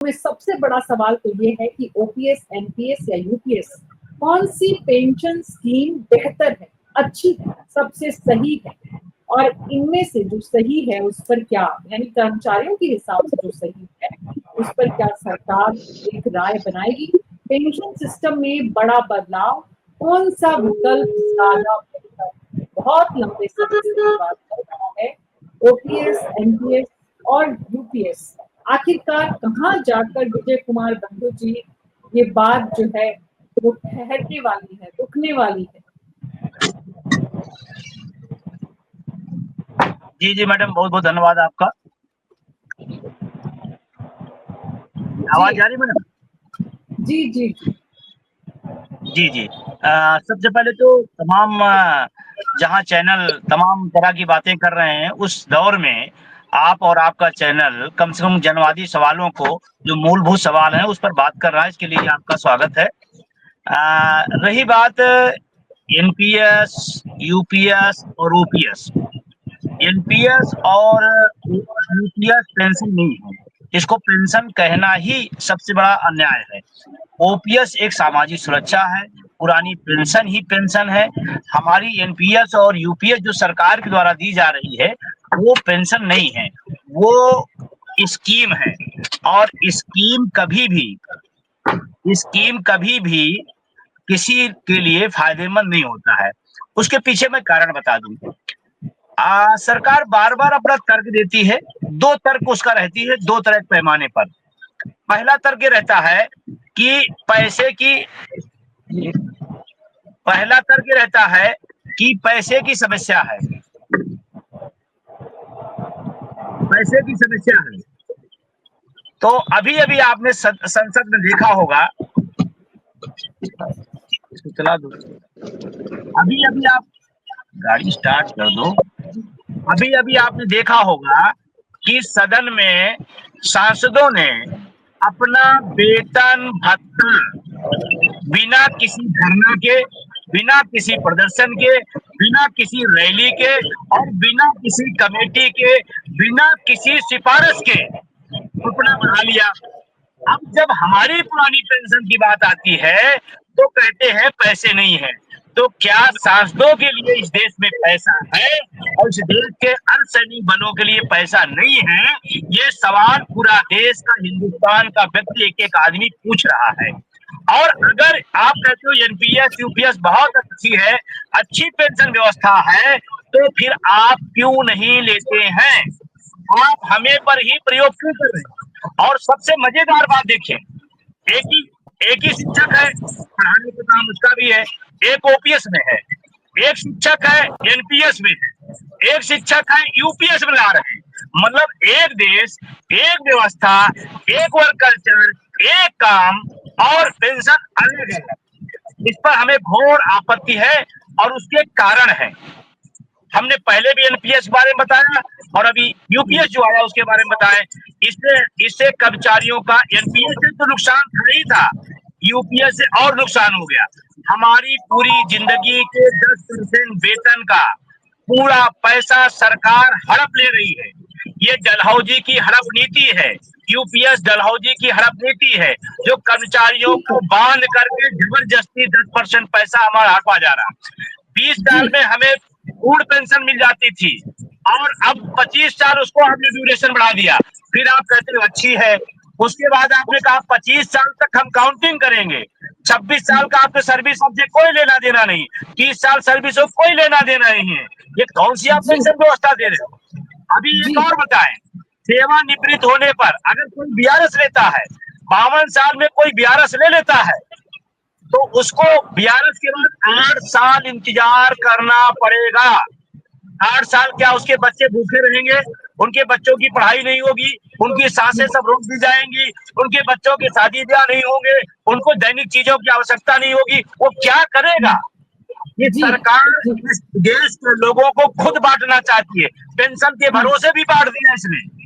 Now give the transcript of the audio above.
में सबसे बड़ा सवाल तो ये है कि ओपीएस, एनपीएस या यूपीएस, कौन सी पेंशन स्कीम बेहतर है, अच्छी है, सबसे सही है, और इनमें से जो सही है उस पर क्या, यानी कर्मचारियों के हिसाब से जो सही है उस पर क्या सरकार एक राय बनाएगी। पेंशन सिस्टम में बड़ा बदलाव, कौन सा विकल्प ज्यादा बेहतर, बहुत लंबे समय से ये बात चल रहा है। ओपीएस, एनपीएस और यूपीएस, आखिरकार कहाँ जाकर विजय कुमार बंधु जी ये बात जो है वो ठहरने वाली है, रुकने वाली है। जी जी मैडम, बहुत बहुत धन्यवाद आपका। आवाज आ रही मैडम? जी जी जी जी जी। सबसे पहले तो तमाम जहां चैनल तमाम तरह की बातें कर रहे हैं, उस दौर में आप और आपका चैनल कम से कम जनवादी सवालों को, जो मूलभूत सवाल हैं, उस पर बात कर रहा है। इसके लिए आपका स्वागत है। रही बात एनपीएस, यूपीएस और ओपीएस, एनपीएस और यूपीएस पेंशन नहीं है, इसको पेंशन कहना ही सबसे बड़ा अन्याय है। ओपीएस एक सामाजिक सुरक्षा है, पुरानी पेंशन ही पेंशन है। हमारी एनपीएस और यूपीएस जो सरकार के द्वारा दी जा रही है, वो पेंशन नहीं है, वो स्कीम है। और स्कीम कभी भी किसी के लिए फायदेमंद नहीं होता है। उसके पीछे मैं कारण बता दूं। सरकार बार बार अपना तर्क देती है। दो तर्क उसका रहती है, दो तरह के पैमाने पर। पहला तर्क ये रहता है कि पहला तर्क ये रहता है कि पैसे की समस्या है, पैसे की समस्या है। तो अभी अभी आपने संसद में देखा होगा, इसको चला दो, अभी अभी आप गाड़ी स्टार्ट कर दो। अभी अभी आपने देखा होगा कि सदन में सांसदों ने अपना वेतन भत्ता बिना किसी धरना के, बिना किसी प्रदर्शन के, बिना किसी रैली के और बिना किसी कमेटी के, बिना किसी सिफारिश के अपना बढ़ा लिया। अब जब हमारी पुरानी पेंशन की बात आती है तो कहते हैं पैसे नहीं है। तो क्या सांसदों के लिए इस देश में पैसा है और इस देश के अर्धसैनिक बलों के लिए पैसा नहीं है? ये सवाल पूरा देश का, हिंदुस्तान का व्यक्ति, एक एक आदमी पूछ रहा है। और अगर आप कहते हो एनपीएस यूपीएस बहुत अच्छी है, अच्छी पेंशन व्यवस्था है, तो फिर आप क्यों नहीं लेते हैं? आप हमें पर ही प्रयोग क्यों कर रहे हैं? और सबसे मजेदार बात देखिए, एक ही शिक्षक है, पढ़ाने का काम उसका भी है, एक ओपीएस में है, एक शिक्षक है एनपीएस में है, एक शिक्षक है यूपीएस में ला रहे हैं। मतलब एक देश, एक व्यवस्था, एक वर्क कल्चर, एक काम और पेंशन अलग है। इस पर हमें घोर आपत्ति है और उसके कारण है। हमने पहले भी एनपीएस के बारे में बताया और अभी यूपीएस जो आया उसके बारे में बताएं। इससे कर्मचारियों का, एनपीएस से तो नुकसान था ही था, यूपीएस से और नुकसान हो गया। हमारी पूरी जिंदगी के 10% वेतन का पूरा पैसा सरकार हड़प ले रही है। ये डलहौजी की हड़प नीति है, यूपीएस डलहौजी की हड़प नीति है, जो कर्मचारियों को बांध करके जबरदस्ती 10% पैसा हमारा हड़पा जा रहा है। 20 साल में हमें पूर्ण पेंशन मिल जाती थी और अब 25 साल उसको हमने ड्यूरेशन बढ़ा दिया। फिर आप कहते हो अच्छी है, उसके बाद आपने कहा 25 साल तक हम काउंटिंग करेंगे, 26 साल का आपके सर्विस से कोई लेना देना नहीं, 30 साल सर्विस हो कोई लेना देना नहीं है। ये कौन सी आप पेंशन व्यवस्था दे रहे हो? अभी एक और बताएं, सेवानिवृत्त होने पर अगर कोई बीआरएस लेता है, 52 साल में कोई बीआरएस ले लेता है, तो उसको बीआरएस के बाद 8 साल इंतजार करना पड़ेगा। 8 साल क्या उसके बच्चे भूखे रहेंगे? उनके बच्चों की पढ़ाई नहीं होगी, उनकी सांसें सब रोक दी जाएंगी, उनके बच्चों की शादी ब्याह नहीं होंगे, उनको दैनिक चीजों की आवश्यकता नहीं होगी, वो क्या करेगा? ये सरकार इस देश के लोगों को खुद बांटना चाहती है, पेंशन के भरोसे भी बांट दिया इसने।